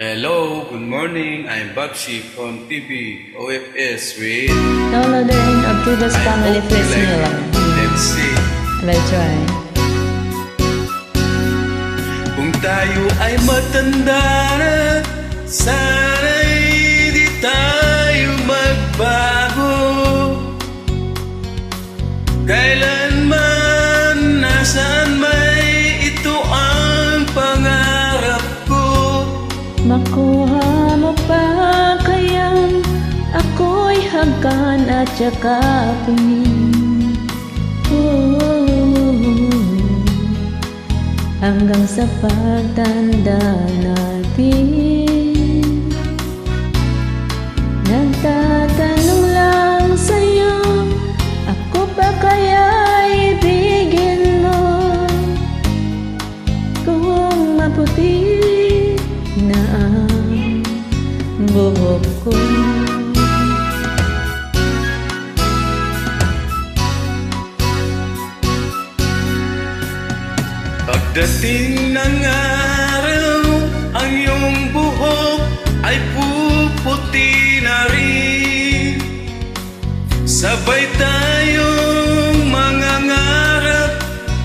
Hello, good morning. I'm Babshi from TV OFS with Downloading Octubus Family Flex nyo lang. Let's see. Let's try. Kung tayo ay matanda na, sana'y di tayo magbago. Kailanman, nasaan may ito ang pangarap ko. Makuha mo pa kayang ako'y hagkan at yakapin. Hanggang sa pagtanda natin, nagtatanong lang sa'yo, ako pa kaya ibigin mo? Kung maputi na ang buhok ko, pagdating ng araw, ang iyong buhok ay puputi na rin. Sabay tayong mangangarap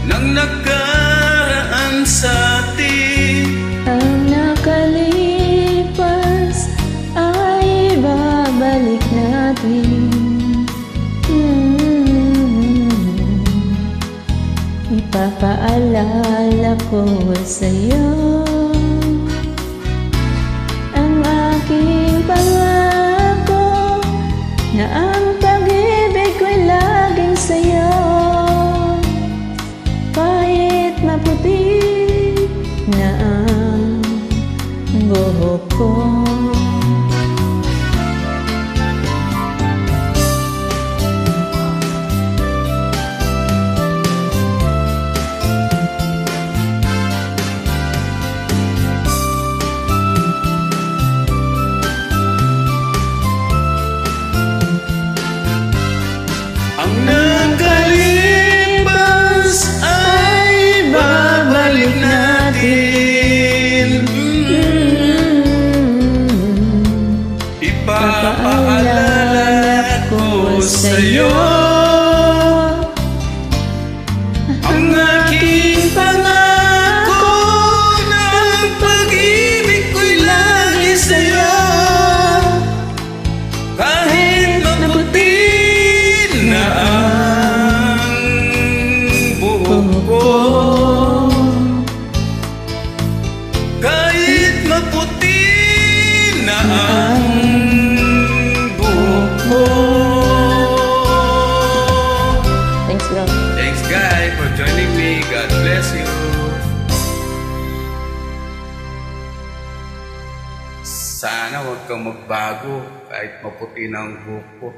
ng nakaraan sa atin. ang nakalipas ay babalik natin. Ipapaalala ko sa'yo ang aking pangako na ang pag-ibig ko'y laging sa'yo. Kahit maputi na ang buhok ko, ang nakalipas ay babalik natin. Ipapaalala ko sa'yo ang aking pangako na ang pag-ibig ko'y lagi sa'yo. Kahit maputi na ang buhok ko, kahit maputi na ang buhok ko. thanks bro. Thanks guys for joining me. God bless you. Sana huwag kang magbago kahit maputi na ang buhok ko.